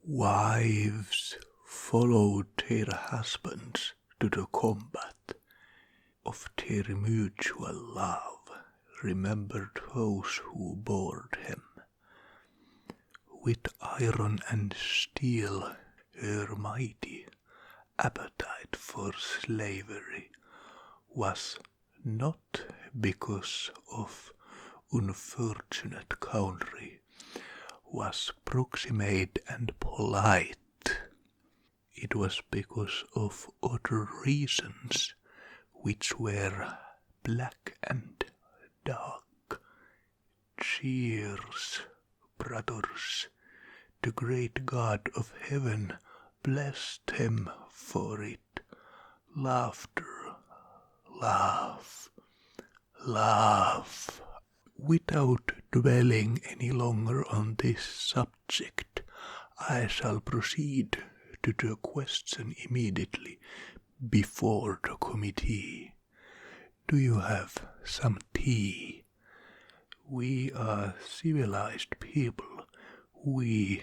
Wives followed their husbands to the combat of their mutual love, remembered those who bore them. With iron and steel, her mighty appetite for slavery was not because of unfortunate country, was proximate and polite. It was because of other reasons, which were black and dark. Cheers, brothers, the great God of heaven blessed them for it. Laughter, laugh, laugh. Without dwelling any longer on this subject, I shall proceed to the question immediately before the committee. Do you have some tea? We are civilized people. We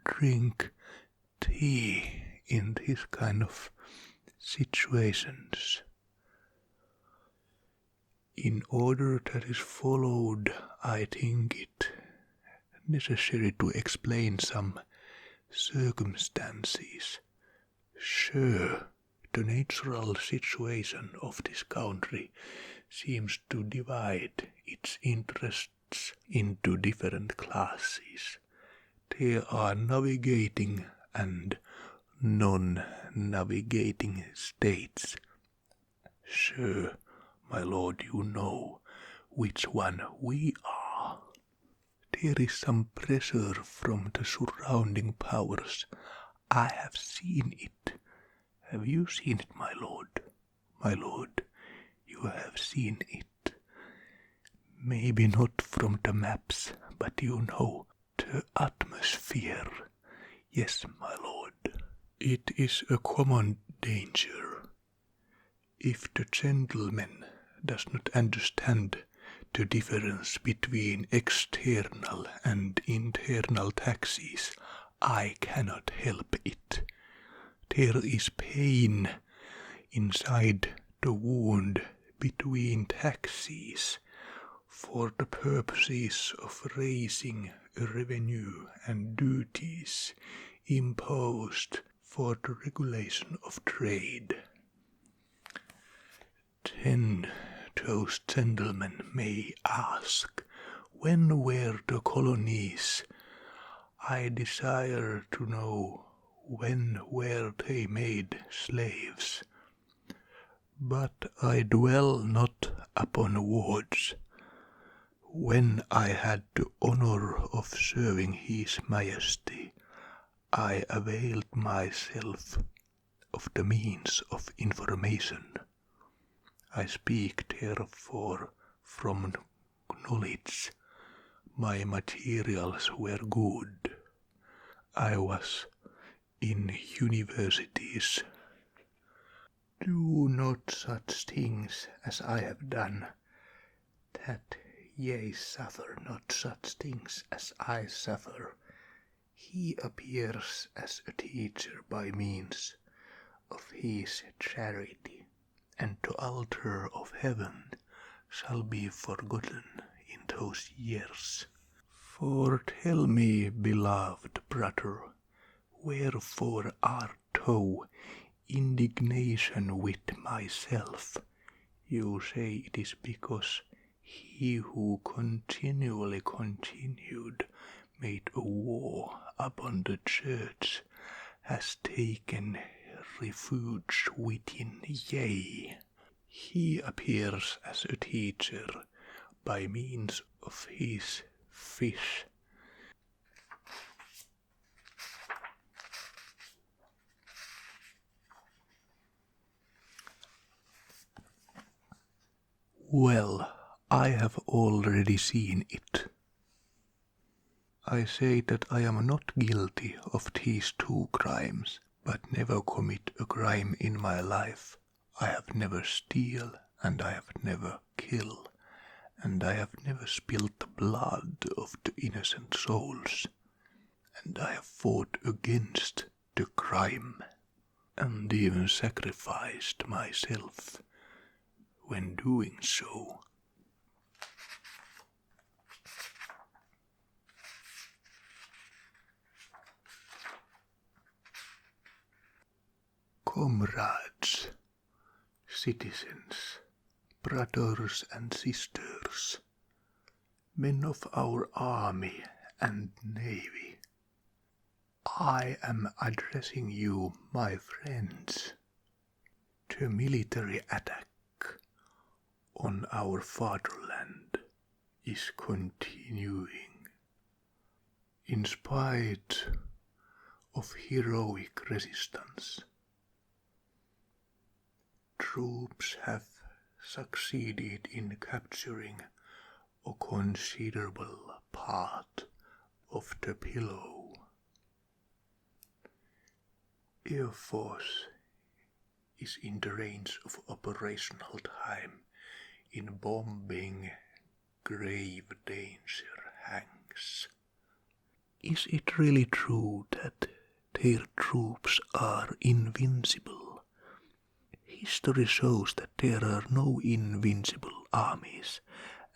drink tea in this kind of situations. In order that is followed, I think it necessary to explain some circumstances. Sure, the natural situation of this country seems to divide its interests into different classes. There are navigating and non-navigating states. Sure, my lord, you know which one we are. There is some pressure from the surrounding powers. I have seen it. Have you seen it, my lord? My lord, you have seen it. Maybe not from the maps, but you know the atmosphere. Yes, my lord. It is a common danger. If the gentleman does not understand the difference between external and internal taxes, I cannot help it. There is pain inside the wound between taxes for the purposes of raising revenue and duties imposed for the regulation of trade. Then those gentlemen may ask, when were the colonies? I desire to know when were they made slaves. But I dwell not upon words. When I had the honor of serving His Majesty, I availed myself of the means of information. I speak therefore from knowledge. My materials were good. I was in universities. Do not such things as I have done, that ye suffer not such things as I suffer. He appears as a teacher by means of his charity, and the altar of heaven shall be forgotten in those years. For tell me, beloved brother, wherefore art thou indignation with myself? You say it is because he who continually continued made a war upon the church has taken refuge within ye. He appears as a teacher by means of his fish. Well, I have already seen it. I say that I am not guilty of these two crimes, but never commit a crime in my life. I have never steal, and I have never kill, and I have never spilled the blood of the innocent souls. and I have fought against the crime, and even sacrificed myself when doing so. Comrades, citizens, brothers and sisters, men of our army and navy, I am addressing you, my friends. The military attack on our fatherland is continuing. In spite of heroic resistance, troops have succeeded in capturing a considerable part of the pillow. Air Force is in the range of operational time in bombing grave danger hangs. Is it really true that their troops are invincible? History shows that there are no invincible armies,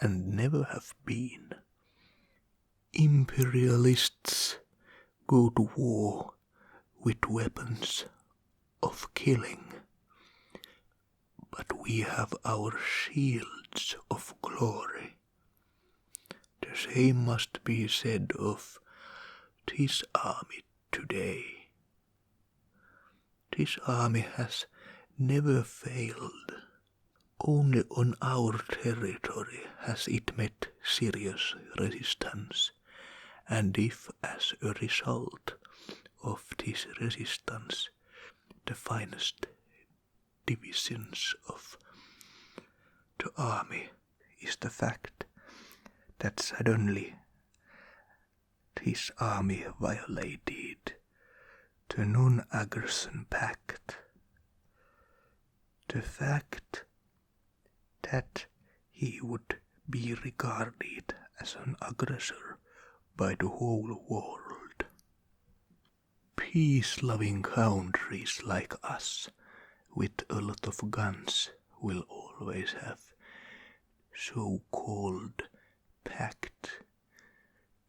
and never have been. Imperialists go to war with weapons of killing, but we have our shields of glory. The same must be said of this army today. This army has never failed. Only on our territory has it met serious resistance, and if as a result of this resistance the finest divisions of the army is the fact that suddenly this army violated the non-aggression pact. The fact that he would be regarded as an aggressor by the whole world. Peace-loving countries like us, with a lot of guns, will always have so-called pact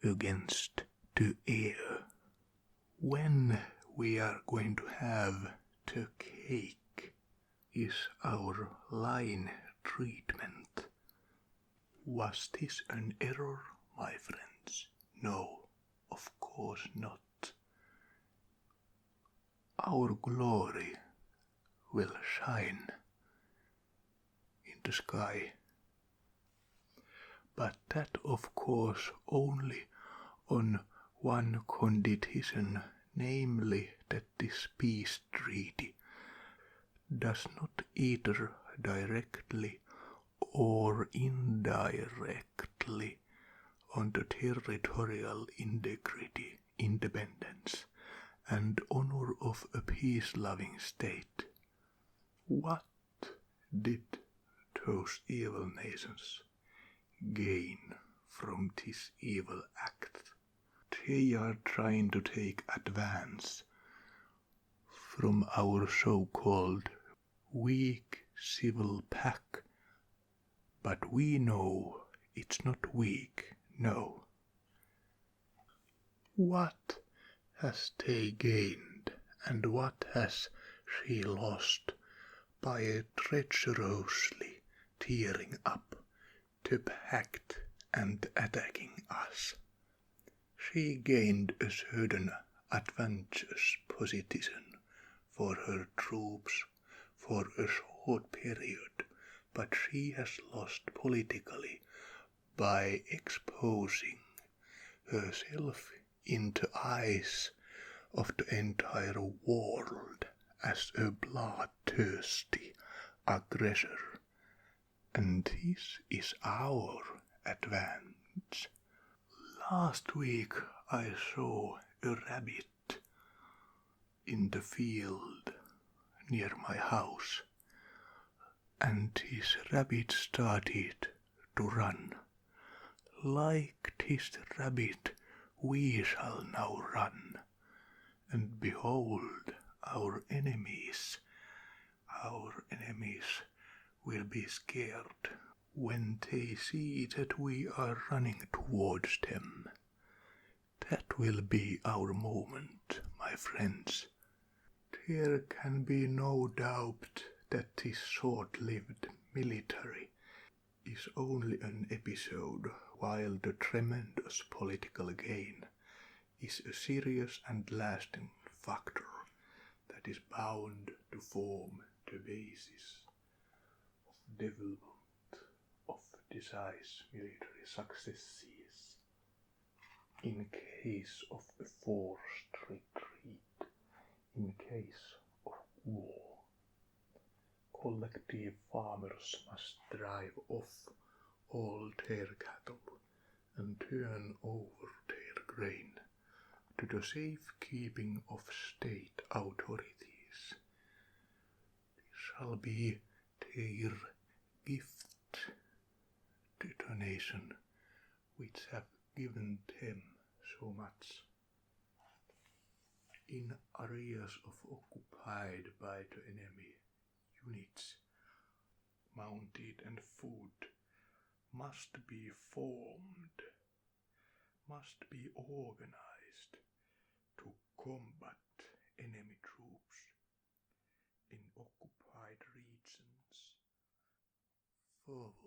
against the air. When we are going to have the cake is our line treatment. Was this an error, my friends? No, of course not. Our glory will shine in the sky, but that of course only on one condition, namely that this peace treaty does not either directly or indirectly on the territorial integrity, independence, and honor of a peace-loving state. What did those evil nations gain from this evil act? They are trying to take advance from our so-called weak civil pact, but we know it's not weak, no. What has they gained, and what has she lost by treacherously tearing up the pact and attacking us? She gained a certain advantageous position for her troops for a short period, but she has lost politically by exposing herself in the eyes of the entire world as a bloodthirsty aggressor, and this is our advantage. Last week I saw a rabbit in the field near my house, and this rabbit started to run. Like this rabbit we shall now run, and behold our enemies. Our enemies will be scared when they see that we are running towards them. That will be our moment, my friends. There can be no doubt that this short-lived military is only an episode, while the tremendous political gain is a serious and lasting factor that is bound to form the basis of development of decisive military successes in case of a forced retreat, in case of war. Collective farmers must drive off all their cattle and turn over their grain to the safekeeping of state authorities. This shall be their gift to the nation which have given them so much. In areas occupied by the enemy, units, mounted and foot, must be formed, must be organized to combat enemy troops in occupied regions. Forward.